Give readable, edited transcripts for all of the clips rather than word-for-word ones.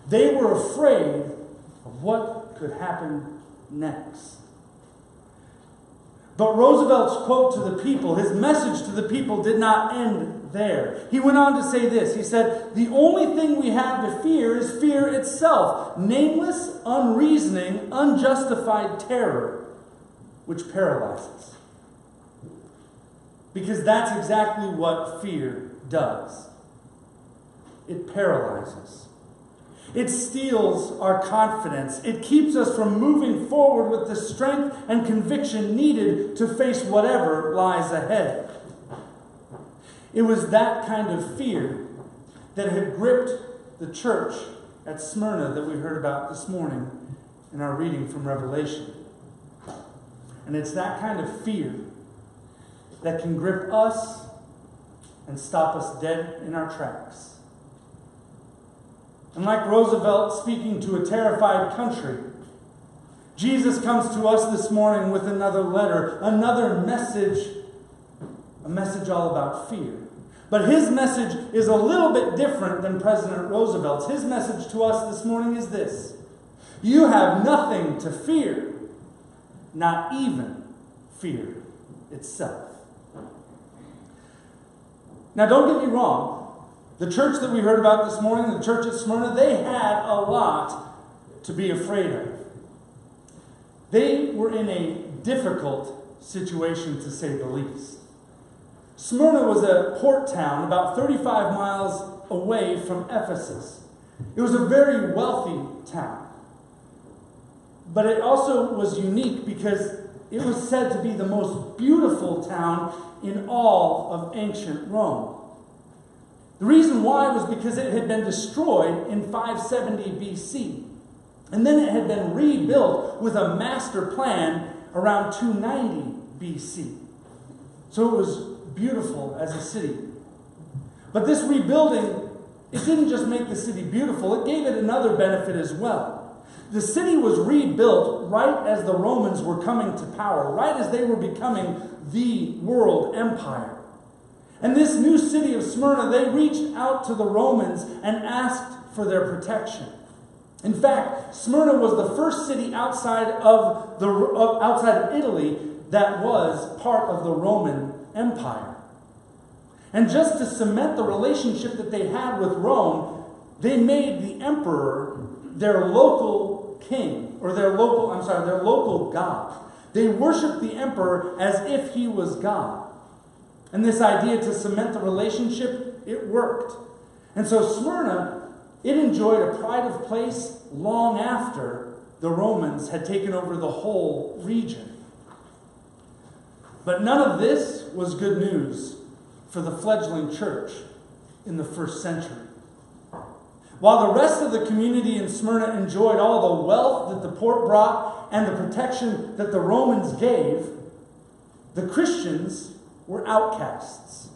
They were afraid of what could happen next. But Roosevelt's quote to the people, his message to the people, did not end there. He went on to say this. He said, "The only thing we have to fear is fear itself, nameless, unreasoning, unjustified terror, which paralyzes." Because that's exactly what fear does. It paralyzes. It steals our confidence. It keeps us from moving forward with the strength and conviction needed to face whatever lies ahead. It was that kind of fear that had gripped the church at Smyrna that we heard about this morning in our reading from Revelation. And it's that kind of fear that can grip us and stop us dead in our tracks. And like Roosevelt speaking to a terrified country, Jesus comes to us this morning with another letter, another message, a message all about fear. But his message is a little bit different than President Roosevelt's. His message to us this morning is this: you have nothing to fear, not even fear itself. Now, don't get me wrong. The church that we heard about this morning, the church at Smyrna, they had a lot to be afraid of. They were in a difficult situation, to say the least. Smyrna was a port town about 35 miles away from Ephesus. It was a very wealthy town. But it also was unique because it was said to be the most beautiful town in all of ancient Rome. The reason why was because it had been destroyed in 570 BC. And then it had been rebuilt with a master plan around 290 BC. So it was beautiful as a city. But this rebuilding, it didn't just make the city beautiful, it gave it another benefit as well. The city was rebuilt right as the Romans were coming to power, right as they were becoming the world empire. And this new city of Smyrna, they reached out to the Romans and asked for their protection. In fact, Smyrna was the first city outside of Italy that was part of the Roman Empire. And just to cement the relationship that they had with Rome, they made the emperor their local king, or their local god. They worshiped the emperor as if he was God. And this idea to cement the relationship, it worked. And so Smyrna, it enjoyed a pride of place long after the Romans had taken over the whole region. But none of this was good news for the fledgling church in the first century. While the rest of the community in Smyrna enjoyed all the wealth that the port brought and the protection that the Romans gave, the Christians were outcasts.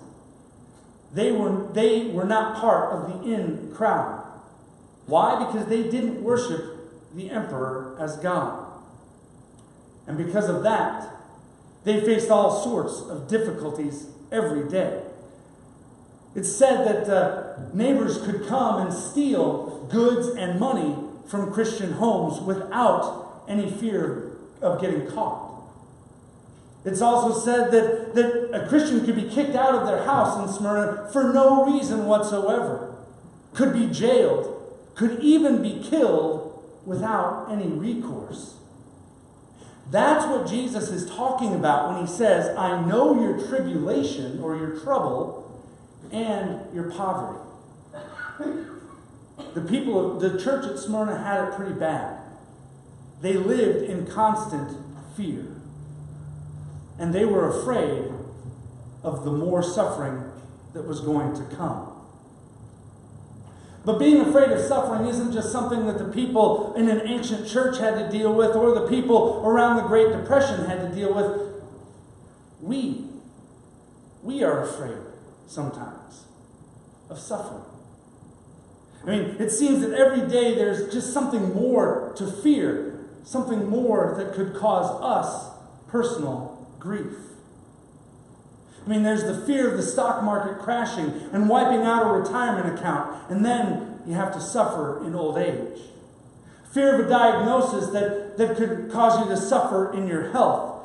They were not part of the in crowd. Why? Because they didn't worship the emperor as God. And because of that, they faced all sorts of difficulties every day. It's said that neighbors could come and steal goods and money from Christian homes without any fear of getting caught. It's also said that a Christian could be kicked out of their house in Smyrna for no reason whatsoever, could be jailed, could even be killed without any recourse. That's what Jesus is talking about when he says, I know your tribulation or your trouble and your poverty. The church at Smyrna had it pretty bad. They lived in constant fear. And they were afraid of the more suffering that was going to come. But being afraid of suffering isn't just something that the people in an ancient church had to deal with, or the people around the Great Depression had to deal with. We are afraid sometimes of suffering. I mean, it seems that every day there's just something more to fear, something more that could cause us personal grief. There's the fear of the stock market crashing and wiping out a retirement account, and then you have to suffer in old age. Fear of a diagnosis that could cause you to suffer in your health.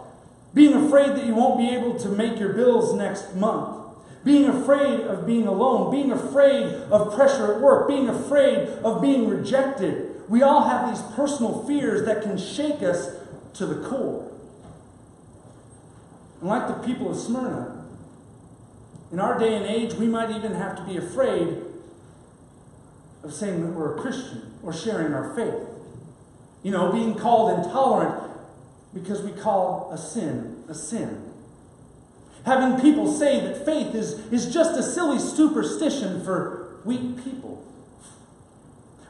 Being afraid that you won't be able to make your bills next month. Being afraid of being alone. Being afraid of pressure at work. Being afraid of being rejected. We all have these personal fears that can shake us to the core. And like the people of Smyrna, in our day and age, we might even have to be afraid of saying that we're a Christian or sharing our faith. You know, being called intolerant because we call a sin a sin. Having people say that faith is just a silly superstition for weak people.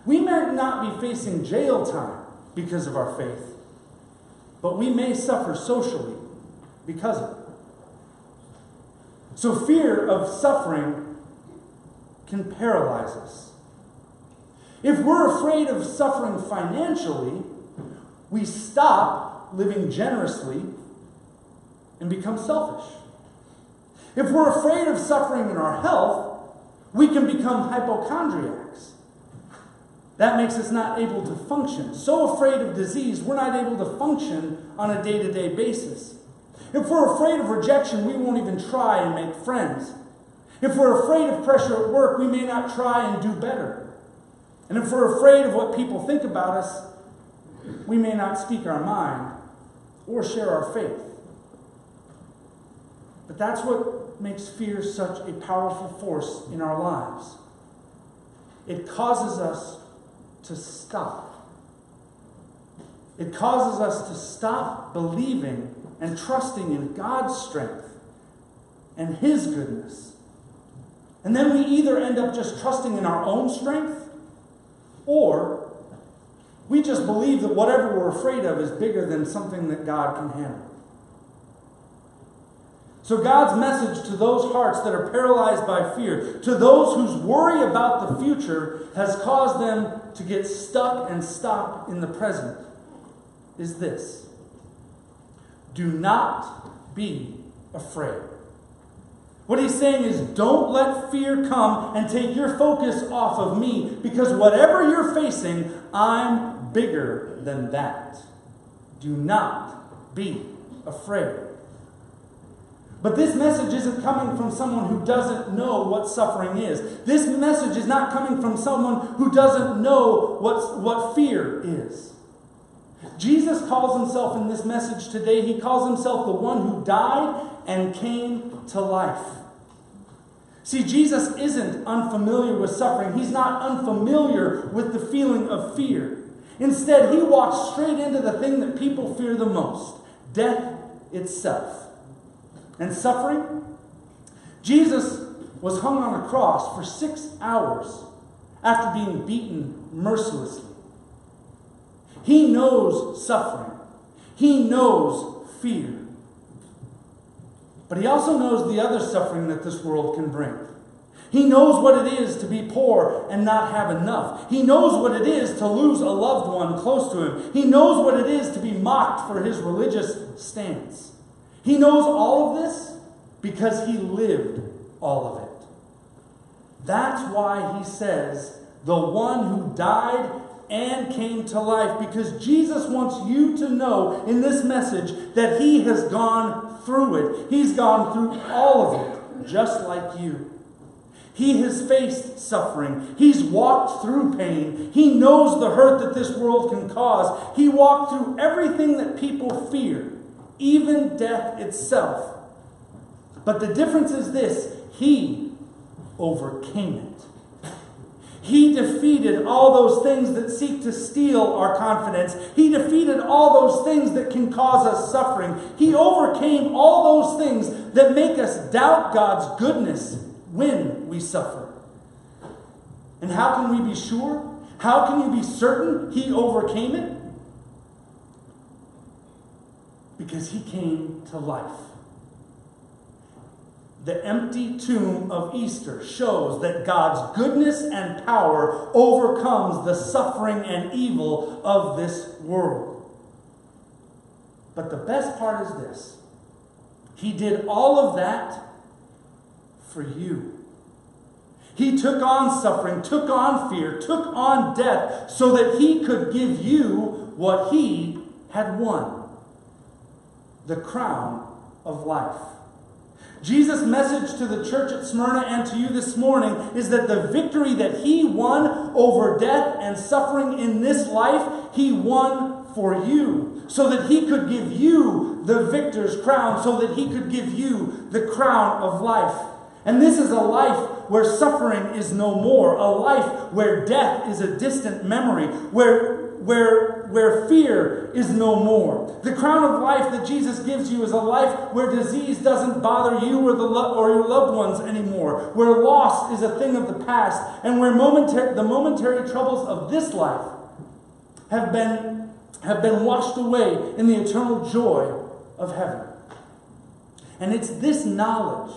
We might not be facing jail time because of our faith, but we may suffer socially because of it. So fear of suffering can paralyze us. If we're afraid of suffering financially, we stop living generously and become selfish. If we're afraid of suffering in our health, we can become hypochondriacs. That makes us not able to function. So afraid of disease, we're not able to function on a day-to-day basis. If we're afraid of rejection, we won't even try and make friends. If we're afraid of pressure at work, we may not try and do better. And if we're afraid of what people think about us, we may not speak our mind or share our faith. But that's what makes fear such a powerful force in our lives. It causes us to stop. It causes us to stop believing and trusting in God's strength and His goodness. And then we either end up just trusting in our own strength, or we just believe that whatever we're afraid of is bigger than something that God can handle. So God's message to those hearts that are paralyzed by fear, to those whose worry about the future has caused them to get stuck and stop in the present, is this: do not be afraid. What he's saying is, don't let fear come and take your focus off of me, because whatever you're facing, I'm bigger than that. Do not be afraid. But this message isn't coming from someone who doesn't know what suffering is. This message is not coming from someone who doesn't know what fear is. Jesus calls himself in this message today, he calls himself the one who died and came to life. See, Jesus isn't unfamiliar with suffering. He's not unfamiliar with the feeling of fear. Instead, he walks straight into the thing that people fear the most: death itself. And suffering? Jesus was hung on a cross for 6 hours after being beaten mercilessly. He knows suffering. He knows fear. But he also knows the other suffering that this world can bring. He knows what it is to be poor and not have enough. He knows what it is to lose a loved one close to him. He knows what it is to be mocked for his religious stance. He knows all of this because he lived all of it. That's why he says, the one who died and came to life, because Jesus wants you to know in this message that he has gone through it. He's gone through all of it, just like you. He has faced suffering. He's walked through pain. He knows the hurt that this world can cause. He walked through everything that people fear, even death itself. But the difference is this: he overcame it. He defeated all those things that seek to steal our confidence. He defeated all those things that can cause us suffering. He overcame all those things that make us doubt God's goodness when we suffer. And how can we be sure? How can you be certain he overcame it? Because he came to life. The empty tomb of Easter shows that God's goodness and power overcomes the suffering and evil of this world. But the best part is this: he did all of that for you. He took on suffering, took on fear, took on death, so that he could give you what he had won: the crown of life. Jesus' message to the church at Smyrna and to you this morning is that the victory that he won over death and suffering in this life, he won for you, so that he could give you the victor's crown, so that he could give you the crown of life. And this is a life where suffering is no more, a life where death is a distant memory, where fear is no more. The crown of life that Jesus gives you is a life where disease doesn't bother you or your loved ones anymore, where loss is a thing of the past, and where the momentary troubles of this life have been washed away in the eternal joy of heaven. And it's this knowledge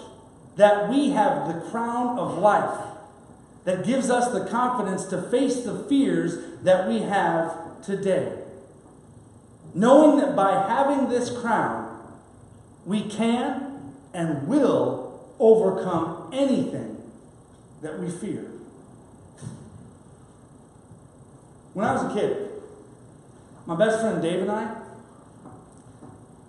that we have the crown of life that gives us the confidence to face the fears that we have today. Knowing that by having this crown, we can and will overcome anything that we fear. When I was a kid, my best friend Dave and I,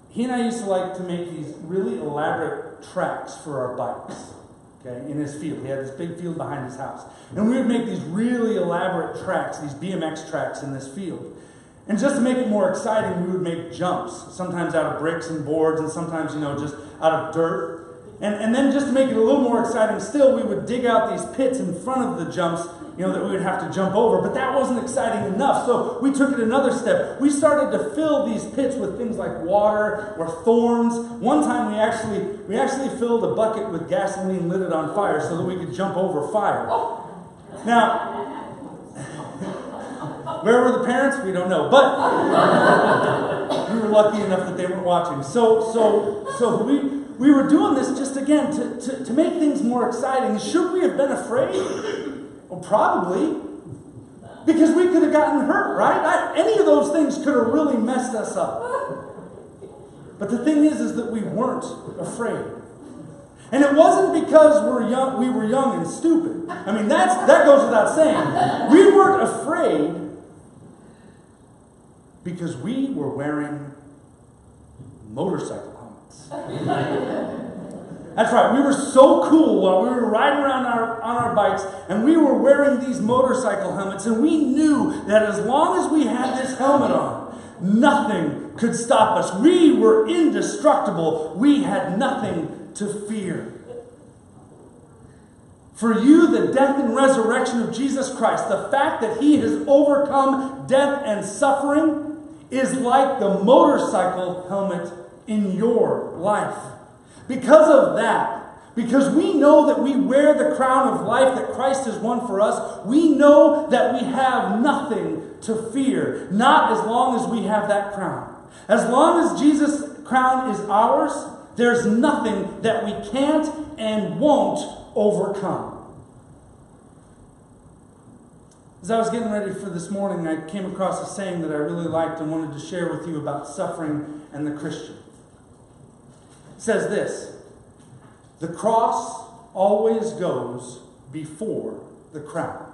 he and I used to like to make these really elaborate tracks for our bikes, okay, in his field. He had this big field behind his house. And we would make these really elaborate tracks, these BMX tracks in this field. And just to make it more exciting, we would make jumps, sometimes out of bricks and boards, and sometimes, just out of dirt. And then just to make it a little more exciting still, we would dig out these pits in front of the jumps, that we would have to jump over. But that wasn't exciting enough, so we took it another step. We started to fill these pits with things like water or thorns. One time we actually filled a bucket with gasoline, lit it on fire so that we could jump over fire. Now, where were the parents? We don't know, but we were lucky enough that they weren't watching. So we were doing this just again to make things more exciting. Should we have been afraid? Well, probably, because we could have gotten hurt, right? Any of those things could have really messed us up. But the thing is that we weren't afraid. And it wasn't because we were young and stupid. I mean, that goes without saying. We weren't afraid because we were wearing motorcycle helmets. That's right, we were so cool while we were riding around on our bikes, and we were wearing these motorcycle helmets, and we knew that as long as we had this helmet on, nothing could stop us. We were indestructible. We had nothing to fear. For you, the death and resurrection of Jesus Christ, the fact that he has overcome death and suffering, is like the motorcycle helmet in your life. Because of that, because we know that we wear the crown of life that Christ has won for us, we know that we have nothing to fear, not as long as we have that crown. As long as Jesus' crown is ours, there's nothing that we can't and won't overcome. As I was getting ready for this morning, I came across a saying that I really liked and wanted to share with you about suffering and the Christian. It says this: the cross always goes before the crown.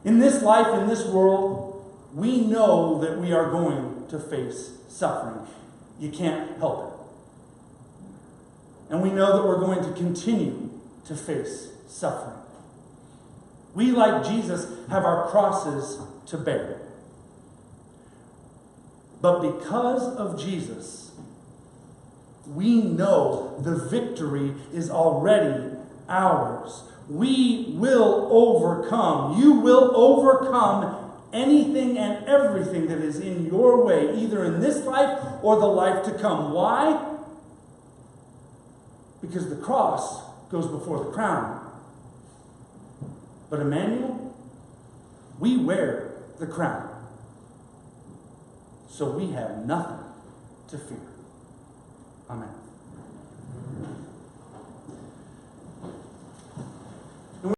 In this life, in this world, we know that we are going to face suffering. You can't help it. And we know that we're going to continue to face suffering. We, like Jesus, have our crosses to bear. But because of Jesus, we know the victory is already ours. We will overcome. You will overcome anything and everything that is in your way, either in this life or the life to come. Why? Because the cross goes before the crown. But Emmanuel, we wear the crown. So we have nothing to fear. Amen.